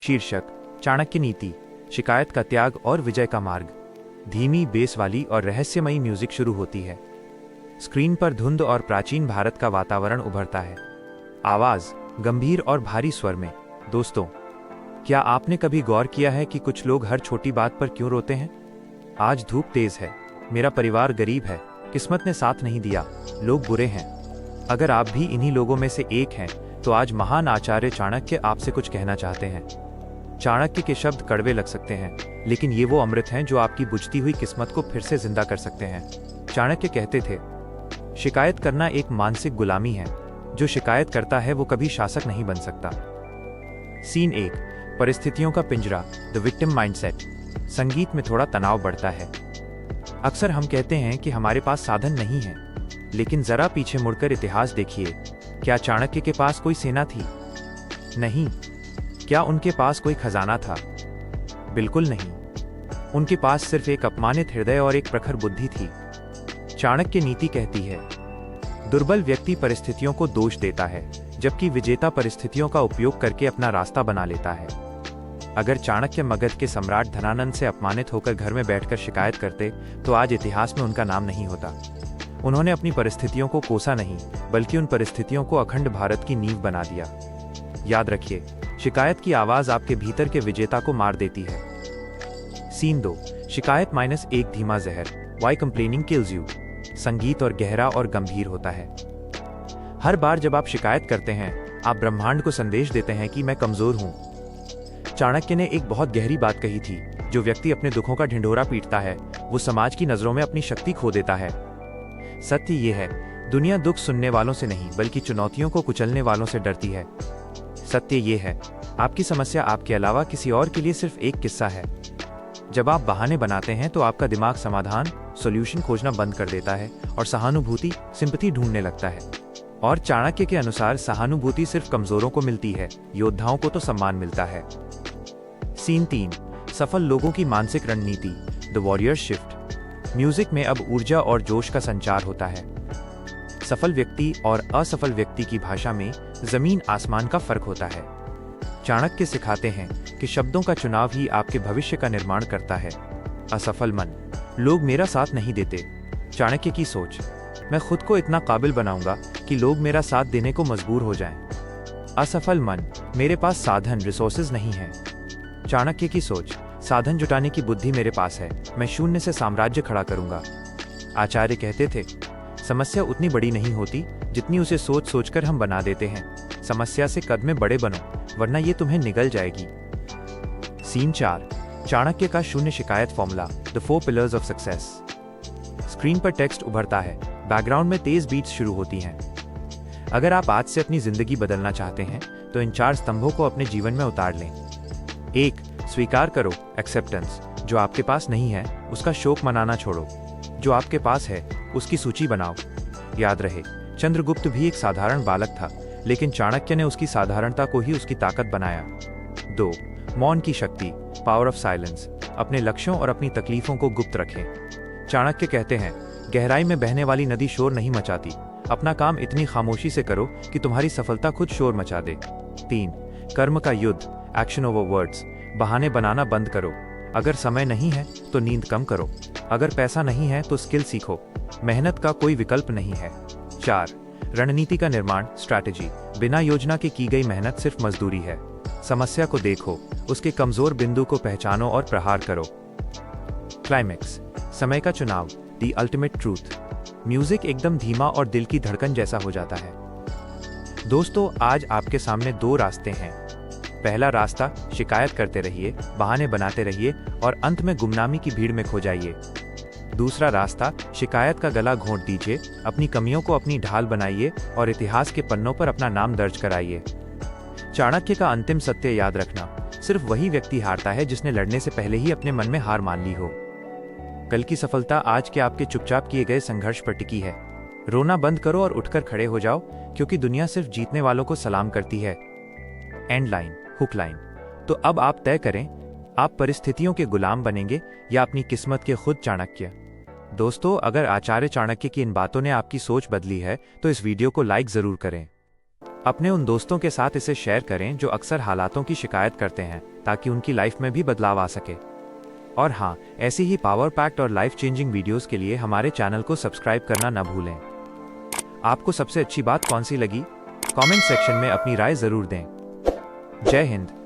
शीर्षक: चाणक्य नीति, शिकायत का त्याग और विजय का मार्ग। धीमी बेस वाली और रहस्यमयी म्यूजिक शुरू होती है। स्क्रीन पर धुंध और प्राचीन भारत का वातावरण उभरता है। आवाज गंभीर और भारी स्वर में। दोस्तों, क्या आपने कभी गौर किया है कि कुछ लोग हर छोटी बात पर क्यों रोते हैं? आज धूप तेज है, मेरा परिवार गरीब है, किस्मत ने साथ नहीं दिया, लोग बुरे हैं। अगर आप भी इन्हीं लोगों में से एक हैं, तो आज महान आचार्य चाणक्य आपसे कुछ कहना चाहते हैं। चाणक्य के शब्द कड़वे लग सकते हैं, लेकिन ये वो अमृत हैं जो आपकी बुझती हुई किस्मत को फिर से जिंदा कर सकते हैं। चाणक्य कहते थे, शिकायत करना एक मानसिक गुलामी है। जो शिकायत करता है वो कभी शासक नहीं बन सकता। सीन 1, परिस्थितियों का पिंजरा, द विक्टिम माइंडसेट। संगीत में थोड़ा तनाव बढ़ता है। अक्सर हम कहते हैं कि हमारे पास साधन नहीं है, लेकिन जरा पीछे मुड़कर इतिहास देखिए। क्या चाणक्य के पास कोई सेना थी? नहीं। क्या उनके पास कोई खजाना था? बिल्कुल नहीं। उनके पास सिर्फ एक अपमानित हृदय और एक प्रखर बुद्धि थी। चाणक्य नीति कहती है, दुर्बल व्यक्ति परिस्थितियों को दोष देता है, जबकि विजेता परिस्थितियों का उपयोग करके अपना रास्ता बना लेता है। अगर चाणक्य मगध के सम्राट धनानंद से अपमानित होकर घर में बैठकर शिकायत करते, तो आज इतिहास में उनका नाम नहीं होता। उन्होंने अपनी परिस्थितियों को कोसा नहीं, बल्कि उन परिस्थितियों को अखंड भारत की नींव बना दिया। याद रखिए, शिकायत की आवाज आपके भीतर के विजेता को मार देती है। सीन 2, शिकायत -1 धीमा जहर, वाई कंप्लेनिंग किल्स यू। संगीत और गहरा और गंभीर होता है। हर बार जब आप शिकायत करते हैं, आप ब्रह्मांड को संदेश देते हैं कि मैं कमजोर हूं। चाणक्य ने एक बहुत गहरी बात कही थी, जो व्यक्ति अपने दुखों का ढिंढोरा पीटता है, वो समाज की नजरों में अपनी शक्ति खो देता है। सत्य ये है, दुनिया दुख सुनने वालों से नहीं, बल्कि चुनौतियों को कुचलने वालों से डरती है। सत्य ये है, आपकी समस्या आपके अलावा किसी और के लिए सिर्फ एक किस्सा है। जब आप बहाने बनाते हैं, तो आपका दिमाग समाधान, सॉल्यूशन खोजना बंद कर देता है और सहानुभूति, सिंपैथी ढूंढने लगता है। और चाणक्य के अनुसार सहानुभूति सिर्फ कमजोरों को मिलती है, योद्धाओं को तो सम्मान मिलता है। सीन 3, सफल लोगों की मानसिक रणनीति, द वॉरियर शिफ्ट। म्यूजिक में अब ऊर्जा और जोश का संचार होता है। सफल व्यक्ति और असफल व्यक्ति की भाषा में जमीन आसमान का फर्क होता है। चाणक्य सिखाते हैं कि शब्दों का चुनाव ही आपके भविष्य का निर्माण करता है। असफल मन, लोग मेरा साथ नहीं देते। चाणक्य की सोच, मैं खुद को इतना काबिल बनाऊंगा कि लोग मेरा साथ देने को मजबूर हो जाएं। असफल मन, मेरे पास साधन, रिसोर्सेज नहीं है। चाणक्य की सोच, साधन जुटाने की बुद्धि मेरे पास है, मैं शून्य से साम्राज्य खड़ा करूंगा। आचार्य कहते थे, समस्या उतनी बड़ी नहीं होती जितनी उसे सोच सोचकर हम बना देते हैं। समस्या से कद में बड़े बनो, वरना ये तुम्हें निगल जाएगी। सीन 4, चाणक्य का शून्य शिकायत formula, the 4 pillars of success. Screen पर टेक्स्ट उभरता है, बैकग्राउंड में तेज बीट्स शुरू होती हैं। अगर आप आज से अपनी जिंदगी बदलना चाहते हैं, तो इन 4 स्तंभों को अपने जीवन में उतार लें। 1, स्वीकार करो, एक्सेप्टेंस। जो आपके पास नहीं है, उसका शोक मनाना छोड़ो। जो आपके पास है, उसकी सूची बनाओ। याद रहे, चंद्रगुप्त भी एक साधारण बालक था, लेकिन चाणक्य ने उसकी साधारणता को ही उसकी ताकत बनाया। 2, मौन की शक्ति, पावर ऑफ साइलेंस। अपने लक्ष्यों और अपनी तकलीफों को गुप्त रखें। चाणक्य कहते हैं, गहराई में बहने वाली नदी शोर नहीं मचाती। अपना काम इतनी खामोशी से करो कि तुम्हारी सफलता खुद शोर मचा दे। 3, कर्म का युद्ध, एक्शन ओवर वर्ड्स। बहाने बनाना बंद करो। अगर समय नहीं है तो नींद कम करो। अगर पैसा नहीं है तो स्किल सीखो। मेहनत का कोई विकल्प नहीं है। 4, रणनीति का निर्माण, स्ट्रैटेजी। बिना योजना के की गई मेहनत सिर्फ मजदूरी है। समस्या को देखो, उसके कमजोर बिंदु को पहचानो और प्रहार करो। क्लाइमेक्स, समय का चुनाव, द अल्टीमेट ट्रूथ। म्यूजिक एकदम धीमा और दिल की धड़कन जैसा हो जाता है। दोस्तों, आज आपके सामने 2 रास्ते हैं। पहला रास्ता, शिकायत करते रहिए, बहाने बनाते रहिए और अंत में गुमनामी की भीड़ में खो जाइए। दूसरा रास्ता, शिकायत का गला घोंट दीजिए, अपनी कमियों को अपनी ढाल बनाइए और इतिहास के पन्नों पर अपना नाम दर्ज कराइए। चाणक्य का अंतिम सत्य याद रखना, सिर्फ वही व्यक्ति हारता है जिसने लड़ने से पहले ही अपने मन में हार मान ली हो। कल की सफलता आज के आपके चुपचाप किए गए संघर्ष पर टिकी है। रोना बंद करो और उठकर खड़े हो जाओ, क्योंकि दुनिया सिर्फ जीतने वालों को सलाम करती है। And line, hook line. तो अब आप तय करें, आप परिस्थितियों के गुलाम बनेंगे या अपनी किस्मत के खुद चाणक्य। दोस्तों, अगर आचार्य चाणक्य की इन बातों ने आपकी सोच बदली है, तो इस वीडियो को लाइक जरूर करें। अपने उन दोस्तों के साथ इसे शेयर करें जो अक्सर हालातों की शिकायत करते हैं, ताकि उनकी लाइफ में भी बदलाव आ सके। और हाँ, ऐसी ही पावर पैक्ड और लाइफ चेंजिंग वीडियोस के लिए हमारे चैनल को सब्सक्राइब करना न भूलें। आपको सबसे अच्छी बात कौन सी लगी? कमेंट सेक्शन में अपनी राय जरूर दें। जय हिंद।